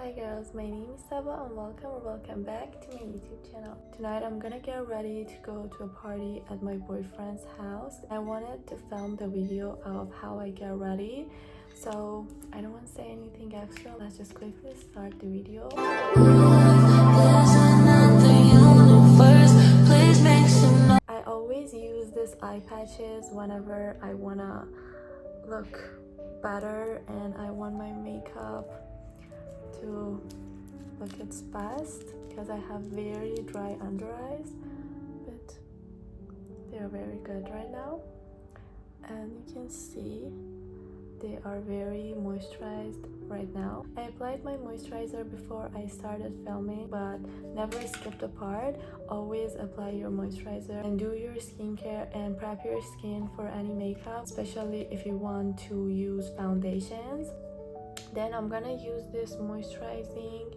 Hi girls, my name is Saba and welcome back to my YouTube channel. Tonight I'm gonna get ready to go to a party at my boyfriend's house. I wanted to film the video of how I get ready, so I don't want to say anything extra. Let's just quickly start the video. I always use these eye patches whenever I wanna look better and I want my makeup to look its best because I have very dry under eyes, but they're very good right now, and you can see they are very moisturized right now. I applied my moisturizer before I started filming, but never skipped a part. Always apply your moisturizer and do your skincare and prep your skin for any makeup, especially if you want to use foundations. Then I'm gonna use this moisturizing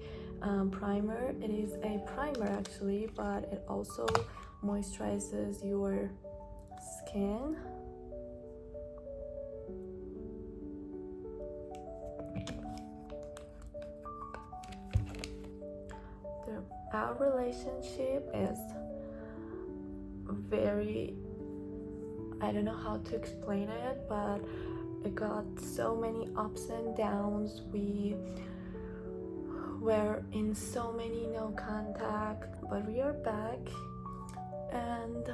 primer. It is a primer actually, but it also moisturizes your skin. Our relationship is very, I don't know how to explain it, but it got so many ups and downs. We were in so many no contact, but we are back, and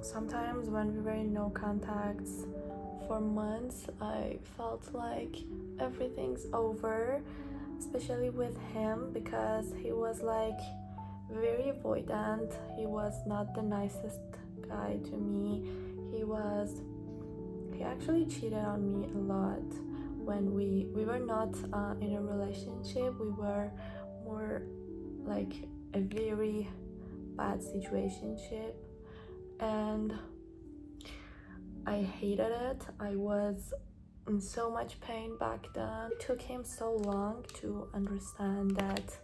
sometimes when we were in no contacts for months, I felt like everything's over, especially with him, because he was like very avoidant. He was not the nicest guy to me. He actually cheated on me a lot when we were not in a relationship. We were more like a very bad situationship, and I hated it. I was in so much pain back then. It took him so long to understand that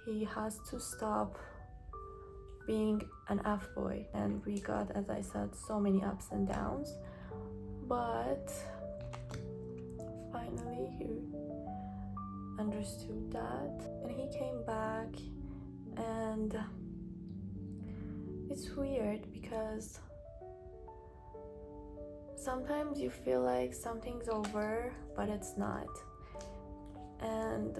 he has to stop being an F-boy, and we got, as I said, so many ups and downs, but finally he understood that and he came back. And it's weird because sometimes you feel like something's over, but it's not. And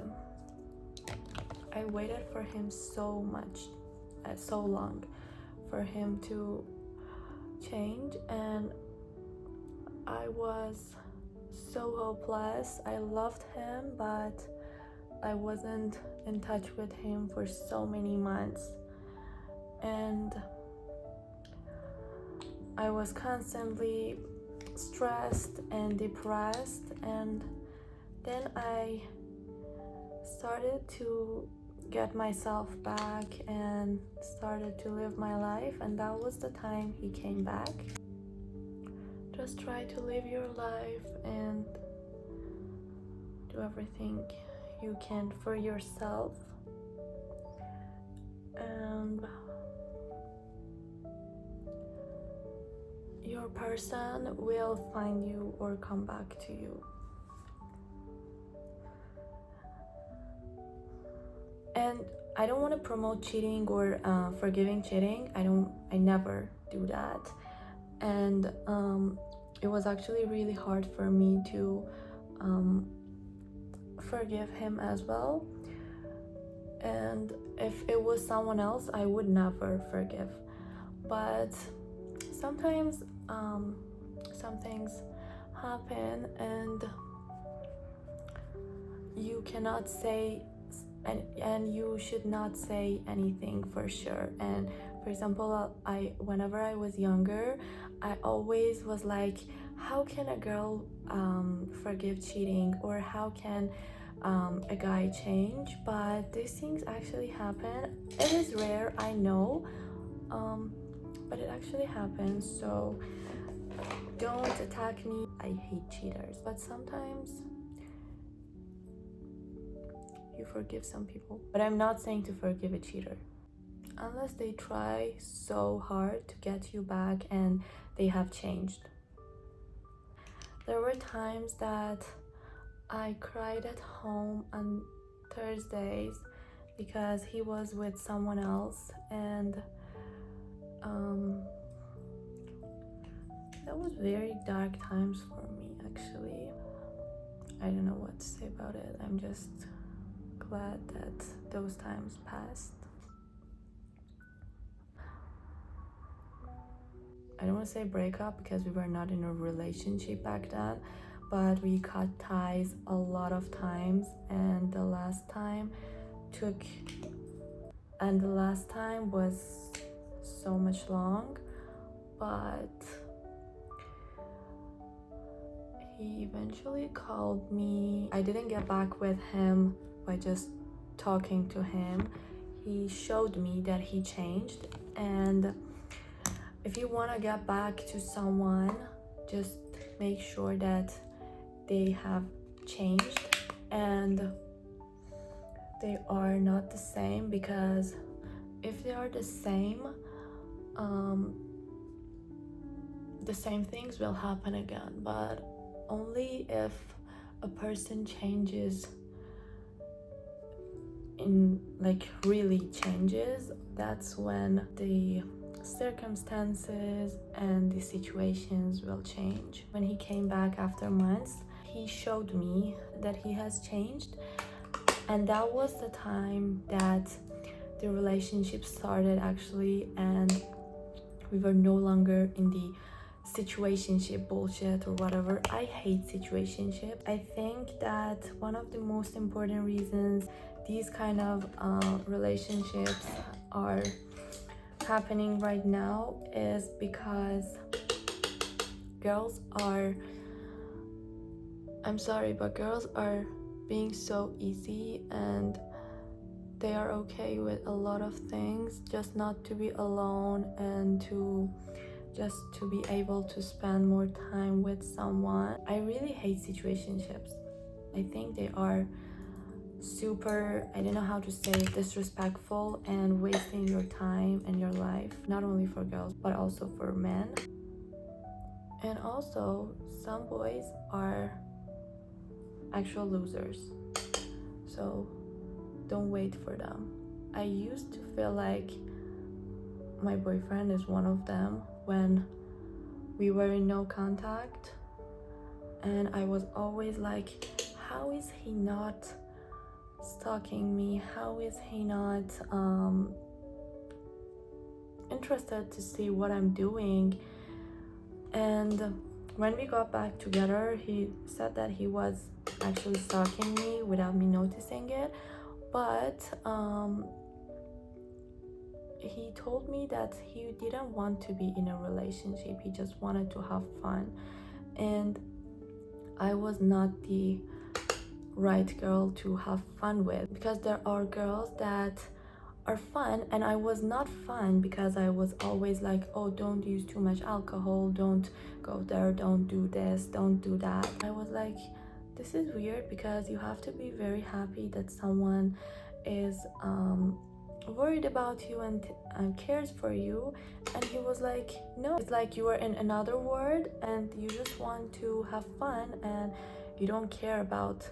I waited for him so long for him to change, and I was so hopeless. I loved him, but I wasn't in touch with him for so many months, and I was constantly stressed and depressed. And then I started to get myself back and started to live my life, and that was the time he came back. Just try to live your life and do everything you can for yourself, and your person will find you or come back to you. And I don't want to promote cheating or forgiving cheating. I never do that. And it was actually really hard for me to forgive him as well. And if it was someone else, I would never forgive. But sometimes some things happen, and you cannot say, and you should not say anything for sure. And for example, whenever I was younger, I always was like, how can a girl forgive cheating, or how can a guy change? But these things actually happen. It is rare, I know, but it actually happens. So don't attack me. I hate cheaters, but sometimes you forgive some people. But I'm not saying to forgive a cheater unless they try so hard to get you back and they have changed. There were times that I cried at home on Thursdays because he was with someone else, and that was very dark times for me actually. I don't know what to say about it. I'm just glad that those times passed. I don't want to say breakup because we were not in a relationship back then, but we cut ties a lot of times, and the last time was so much long, but he eventually called me. I didn't get back with him by just talking to him. He showed me that he changed, and if you want to get back to someone, just make sure that they have changed and they are not the same, because if they are the same things will happen again, but only if a person changes, really changes, that's when the circumstances and the situations will change. When he came back after months, he showed me that he has changed, and that was the time that the relationship started actually, and we were no longer in the situationship bullshit or whatever. I hate situationship. I think that one of the most important reasons these kind of relationships are happening right now is because girls are, I'm sorry, but girls are being so easy, and they are okay with a lot of things, just not to be alone and to be able to spend more time with someone. I really hate situationships. I think they are super, I don't know how to say it, disrespectful and wasting your time and your life, not only for girls but also for men. And also, some boys are actual losers, so don't wait for them. I used to feel like my boyfriend is one of them when we were in no contact, and I was always like, how is he not stalking me? How is he not interested to see what I'm doing? And when we got back together, he said that he was actually stalking me without me noticing it, but he told me that he didn't want to be in a relationship, he just wanted to have fun, and I was not the right girl to have fun with, because there are girls that are fun and I was not fun, because I was always like, oh, don't use too much alcohol, don't go there, don't do this, don't do that. I was like, this is weird, because you have to be very happy that someone is worried about you and cares for you. And he was like, no, it's like you are in another world and you just want to have fun and you don't care about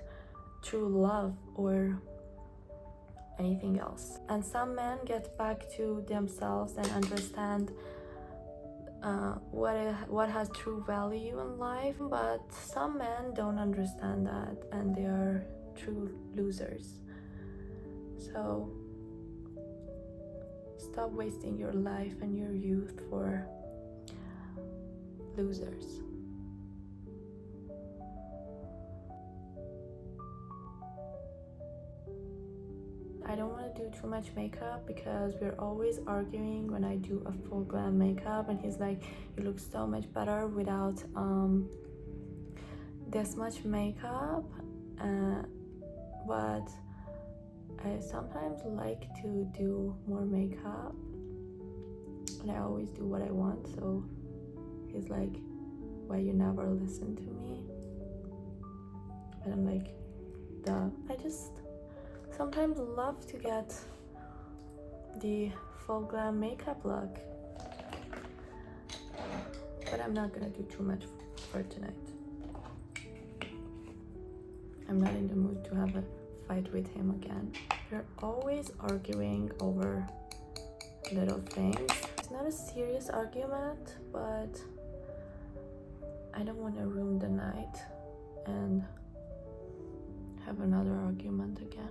true love or anything else. And some men get back to themselves and understand what has true value in life, but some men don't understand that and they are true losers. So stop wasting your life and your youth for losers. I don't want to do too much makeup because we're always arguing when I do a full glam makeup, and he's like, you look so much better without this much makeup, but I sometimes like to do more makeup and I always do what I want. So he's like, why you never listen to me? And I'm like, duh. I just sometimes love to get the full glam makeup look, but I'm not gonna do too much for tonight. I'm not in the mood to have a fight with him again. We're always arguing over little things. It's not a serious argument, but I don't want to ruin the night and have another argument again.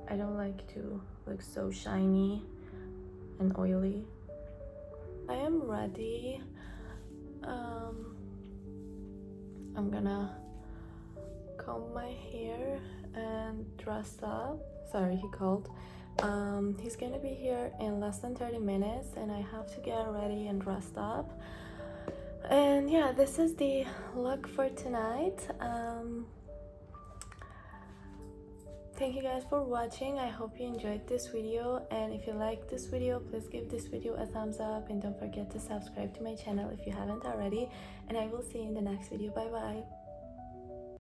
I don't like to look so shiny and oily. I am ready. I'm gonna comb my hair and dress up. Sorry, he called. He's gonna be here in less than 30 minutes and I have to get ready and dressed up. And yeah, this is the look for tonight. Thank you guys for watching. I hope you enjoyed this video, and if you like this video, please give this video a thumbs up and don't forget to subscribe to my channel if you haven't already, and I will see you in the next video. Bye bye.